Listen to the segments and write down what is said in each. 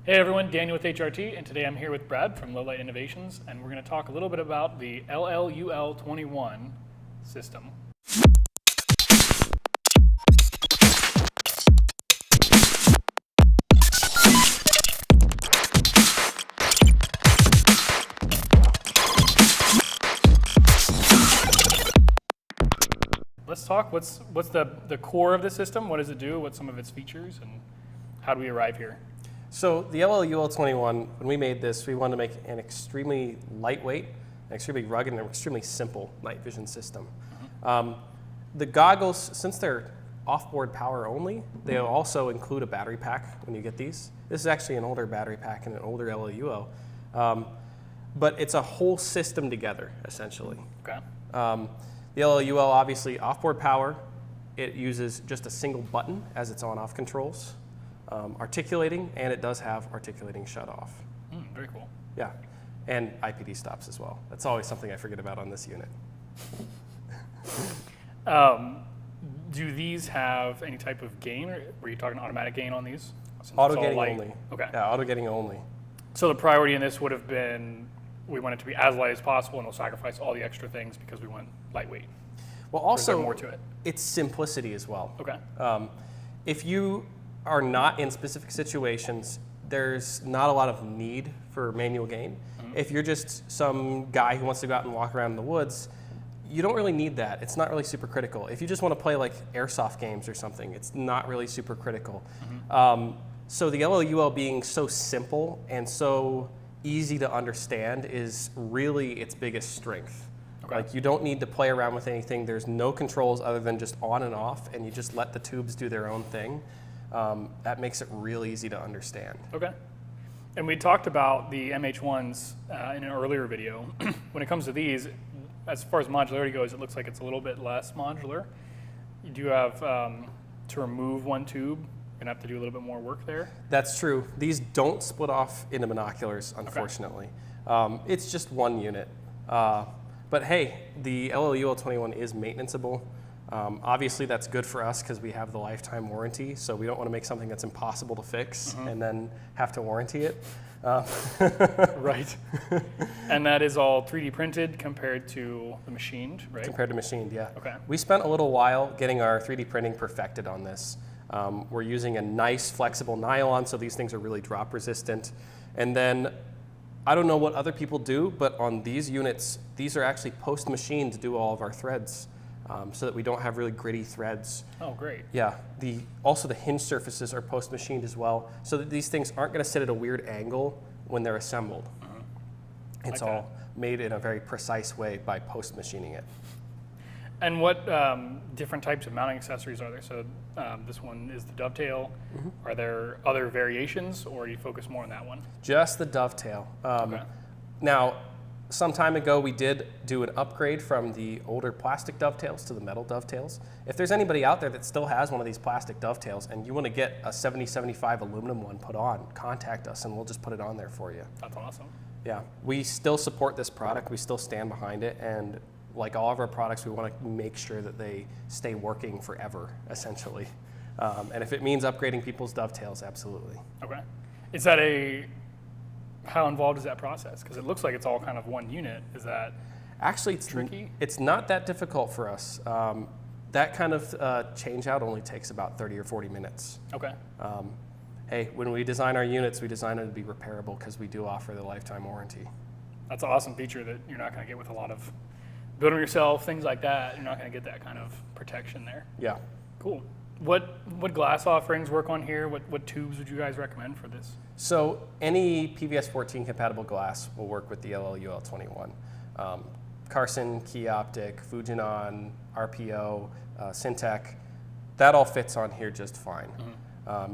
Hey everyone, Daniel with HRT, and today I'm here with Brad from Low Light Innovations, and we're going to talk a little bit about the LLUL-21 system. Let's talk, what's the core of the system? What does it do? What's some of its features, and how do we arrive here? So the LLUL-21, when we made this, we wanted to make an extremely lightweight, extremely rugged, and extremely simple night vision system. The goggles, since they're off-board power only, they also include a battery pack when you get these. This is actually an older battery pack and an older LLUL, but it's a whole system together, essentially. Okay. The LLUL, obviously off-board power. It uses just a single button as its on-off controls. Articulating, and it does have articulating shut-off. Very cool. Yeah, and IPD stops as well. That's always something I forget about on this unit. Do these have any type of gain, or were you talking automatic gain on these? Auto gating only. Okay. Yeah, auto gating only. So the priority in this would have been, we want it to be as light as possible, and we'll sacrifice all the extra things because we want lightweight. Well, also, or is there more to it? It's simplicity as well. Okay. If you are not in specific situations, there's not a lot of need for manual gain. If you're just some guy who wants to go out and walk around in the woods, you don't really need that. It's not really super critical. If you just want to play like airsoft games or something, it's not really super critical. So the LLUL being so simple and so easy to understand is really its biggest strength. Okay. Like, you don't need to play around with anything. There's no controls other than just on and off, and you just let the tubes do their own thing. That makes it real easy to understand. Okay. And we talked about the MH1s in an earlier video. When it comes to these, as far as modularity goes, it looks like it's a little bit less modular. You do have to remove one tube. You're going to have to do a little bit more work there. That's true. These don't split off into binoculars, unfortunately. Okay. It's just one unit. But hey, the LLUL-21 is maintenanceable. Obviously, that's good for us because we have the lifetime warranty, so we don't want to make something that's impossible to fix and then have to warranty it. Right. And that is all 3D printed compared to the machined, right? Compared to machined, yeah. Okay. We spent a little while getting our 3D printing perfected on this. We're using a nice flexible nylon, so these things are really drop resistant. And then, I don't know what other people do, but on these units, these are actually post-machined to do all of our threads. So that we don't have really gritty threads. Oh, great. Yeah. Also the hinge surfaces are post-machined as well, so that these things aren't going to sit at a weird angle when they're assembled. It's like all made in a very precise way by post-machining it. And what different types of mounting accessories are there? So this one is the dovetail. Are there other variations, or do you focus more on that one? Just the dovetail. Okay. Now, some time ago, we did do an upgrade from the older plastic dovetails to the metal dovetails. If there's anybody out there that still has one of these plastic dovetails and you want to get a 7075 aluminum one put on, contact us and we'll just put it on there for you. That's awesome. Yeah, we still support this product. We still stand behind it, and like all of our products, we want to make sure that they stay working forever, essentially. And if it means upgrading people's dovetails, absolutely. Okay. Is that how involved is that process? Because it looks like it's all kind of one unit. Is that actually tricky? It's not that difficult for us. That kind of change out only takes about 30 or 40 minutes. Okay. Hey, when we design our units, we design them to be repairable because we do offer the lifetime warranty. That's an awesome feature that you're not going to get with a lot of build them yourself, things like that. You're not going to get that kind of protection there. Yeah. Cool. What glass offerings work on here? What tubes would you guys recommend for this? So any PVS-14 compatible glass will work with the LLUL-21. Carson, Key Optic, Fujinon, RPO, Syntec, that all fits on here just fine.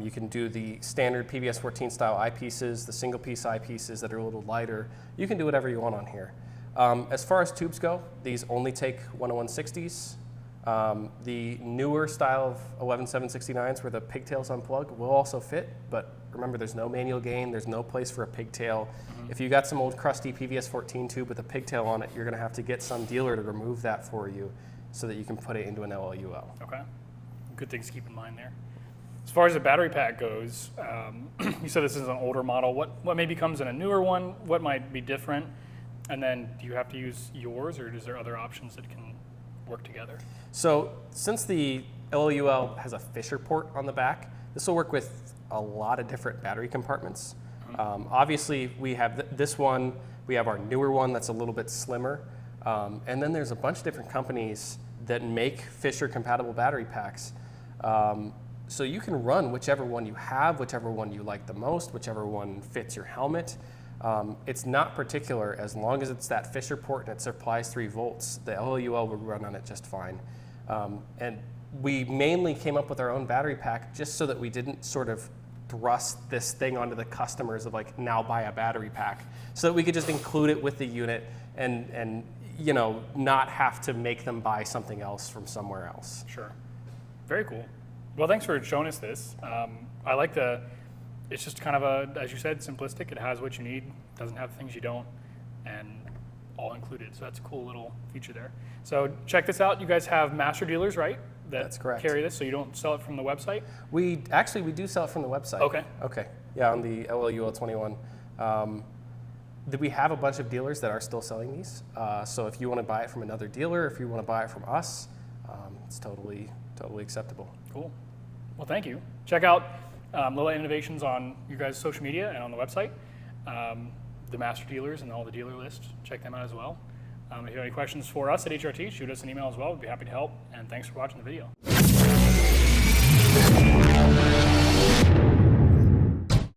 You can do the standard PVS-14 style eyepieces, the single piece eyepieces that are a little lighter. You can do whatever you want on here. As far as tubes go, these only take 10160s. The newer style of 11769s where the pigtails unplug will also fit, but remember there's no manual gain, there's no place for a pigtail. If you got some old crusty PVS-14 tube with a pigtail on it, you're going to have to get some dealer to remove that for you so that you can put it into an LLUL. Okay. Good things to keep in mind there. As far as the battery pack goes, you said this is an older model. What maybe comes in a newer one? What might be different? And then do you have to use yours, or is there other options that can work together? So since the LLUL has a Fisher port on the back, this will work with a lot of different battery compartments. Obviously, we have this one. We have our newer one that's a little bit slimmer. And then there's a bunch of different companies that make Fisher compatible battery packs. So you can run whichever one you have, whichever one you like the most, whichever one fits your helmet. It's not particular. As long as it's that Fisher port and it supplies 3 volts, the LLUL will run on it just fine. And we mainly came up with our own battery pack just so that we didn't sort of thrust this thing onto the customers of like, now buy a battery pack, so that we could just include it with the unit and you know, not have to make them buy something else from somewhere else. Sure. Very cool. Well, thanks for showing us this. I like it's just kind of as you said, simplistic. It has what you need, doesn't have things you don't, and all included. So that's a cool little feature there. So check this out. You guys have master dealers, right? That's correct. Carry this, so you don't sell it from the website? We do sell it from the website. Okay. Okay. Yeah, on the LLUL-21. We have a bunch of dealers that are still selling these. So if you want to buy it from another dealer, if you want to buy it from us, it's totally acceptable. Cool. Well, thank you. Check out LLUL Innovations on your guys' social media and on the website. The master dealers and all the dealer lists, check them out as well. If you have any questions for us at HRT, shoot us an email as well. We'd be happy to help. And thanks for watching the video.